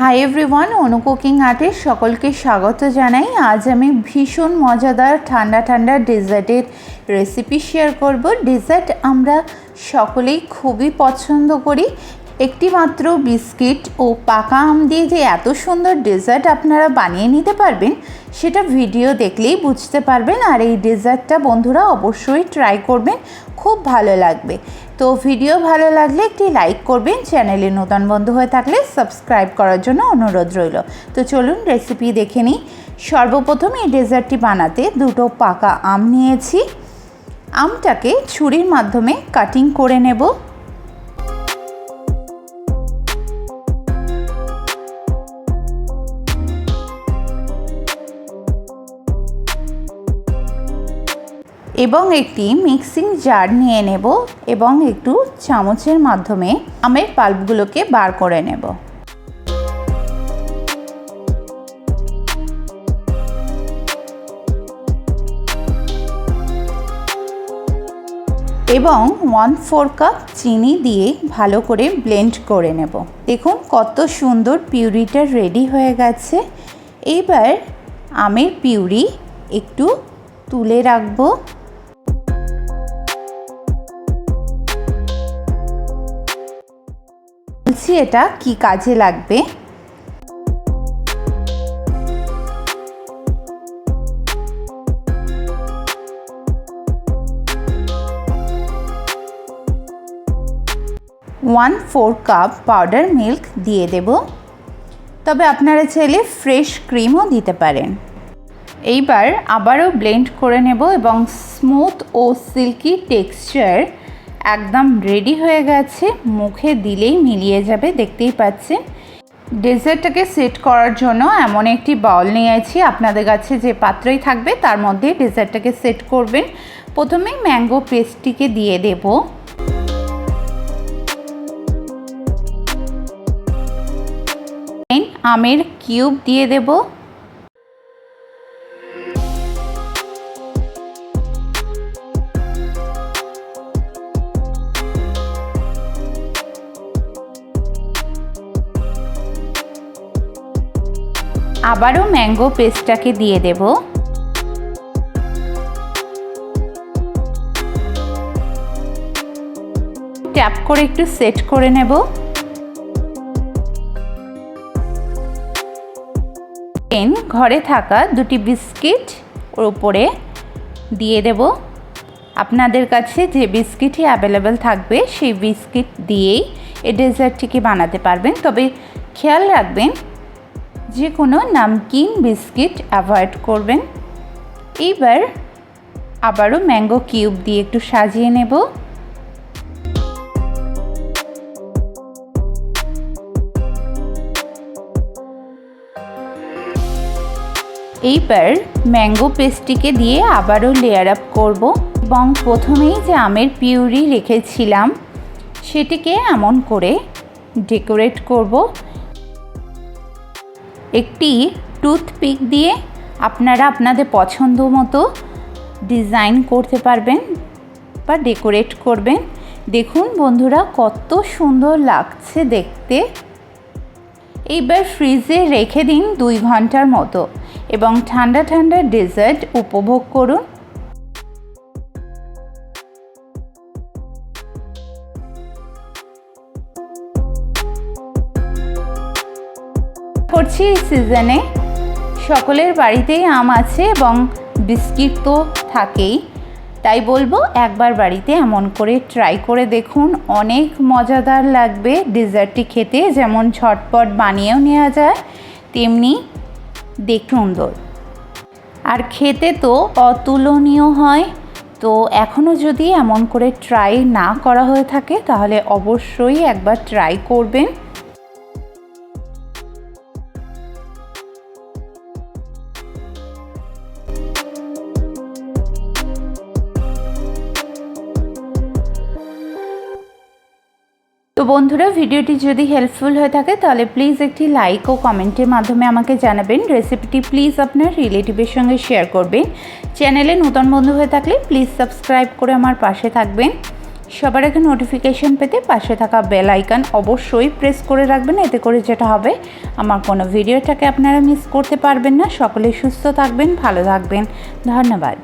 Hi everyone, অনু cooking আর্টে সকলকে স্বাগত জানাই। আজ আমি ভীষণ মজাদার ঠান্ডা ঠান্ডা ডেজার্টের রেসিপি শেয়ার করব। ডেজার্ট আমরা সকলেই খুবই পছন্দ করি। একটি মাত্র বিস্কিট ও পাকা আম দিয়ে যে এত সুন্দর ডেজার্ট আপনারা বানিয়ে নিতে পারবেন সেটা ভিডিও দেখলেই বুঝতে পারবেন। আর এই ডেজার্টটা বন্ধুরা অবশ্যই ট্রাই করবেন, খুব ভালো লাগবে। তো ভিডিও ভালো লাগলে একটি লাইক করবেন, চ্যানেলে নতুন বন্ধু হয়ে থাকলে সাবস্ক্রাইব করার জন্য অনুরোধ রইল। তো চলুন রেসিপি দেখে নিই। সর্বপ্রথম এই ডেজার্টটি বানাতে দুটো পাকা আম নিয়েছি। আমটাকে ছুরির মাধ্যমে কাটিং করে নেব। এবং একটি মিক্সিং জার নিয়ে নেব এবং একটু চামচের মাধ্যমে আমের পাল্পগুলোকে বার করে নেব। এবং 1/4 কাপ চিনি দিয়ে ভালো করে ব্লেন্ড করে নেব। দেখুন কত সুন্দর পিউরিটা রেডি হয়ে গেছে। এইবার আমের পিউরি একটু তুলে রাখবো। বলছি এটা কি কাজে লাগবে। ওয়ান 4 কাপ পাউডার মিল্ক দিয়ে দেব, তবে আপনারা চাইলে ফ্রেশ ক্রিমও দিতে পারেন। এইবার আবারও ব্লেন্ড করে নেব এবং স্মুথ ও সিল্কি টেক্সচার একদম রেডি হয়ে গেছে। মুখে দিলেই মিলিয়ে যাবে, দেখতেই পাচ্ছেন। ডেজার্টটাকে সেট করার জন্য এমন একটি বাউল নিয়েছি। আপনাদের কাছে যে পাত্রই থাকবে তার মধ্যে ডেজার্টটাকে সেট করবেন। প্রথমে ম্যাঙ্গো পেস্টটিকে দিয়ে দেব। আমের কিউব দিয়ে দেব। আবারও ম্যাঙ্গো পেস্টটাকে দিয়ে দেব। ট্যাপ করে একটু সেট করে নেব। ঘরে থাকা দুটি বিস্কিট ওর উপরে দিয়ে দেব। আপনাদের কাছে যে বিস্কিটই অ্যাভেলেবেল থাকবে সেই বিস্কিট দিয়েই এই ডেজার্টটিকে বানাতে পারবেন, তবে খেয়াল রাখবেন যে কোনো নামকিন বিস্কিট অ্যাভয়েড করবেন। এইবার আবারও ম্যাঙ্গো কিউব দিয়ে একটু সাজিয়ে নেব। এইবার ম্যাঙ্গো পেস্টটিকে দিয়ে আবারও লেয়ার আপ করব এবং প্রথমেই যে আমের পিউরি রেখেছিলাম সেটিকে এমন করে ডেকোরেট করব। একটি টুথপিক দিয়ে আপনারা আপনাদের পছন্দ মতো ডিজাইন করতে পারবেন বা ডেকোরেট করবেন। দেখুন বন্ধুরা কত সুন্দর লাগছে দেখতে। এইবার ফ্রিজে রেখে দিন 2 ঘন্টার মতো এবং ঠান্ডা ঠান্ডা ডেজার্ট উপভোগ করুন। করছি এই সিজনে সকলের বাড়িতেই আম আছে এবং বিস্কিট তো থাকেই, তাই বলবো একবার বাড়িতে এমন করে ট্রাই করে দেখুন। অনেক মজাদার লাগবে ডেজার্টটি খেতে। যেমন ঝটপট বানিয়েও নেওয়া যায়, তেমনি দেখতে সুন্দর আর খেতে তো অতুলনীয় হয়। তো এখনও যদি এমন করে ট্রাই না করা হয়ে থাকে তাহলে অবশ্যই একবার ট্রাই করবেন। তো বন্ধুরা, ভিডিওটি যদি হেল্পফুল হয়ে থাকে তাহলে প্লিজ একটি লাইক ও কমেন্টের মাধ্যমে আমাকে জানাবেন। রেসিপিটি প্লিজ আপনার রিলেটিভের সঙ্গে শেয়ার করবেন। চ্যানেলে নতুন বন্ধু হয়ে থাকলে প্লিজ সাবস্ক্রাইব করে আমার পাশে থাকবেন। সবার আগে নোটিফিকেশন পেতে পাশে থাকা বেল আইকন অবশ্যই প্রেস করে রাখবেন। এতে করে যেটা হবে, আমার কোনো ভিডিওটাকে আপনারা মিস করতে পারবেন না। সকলেই সুস্থ থাকবেন, ভালো থাকবেন। ধন্যবাদ।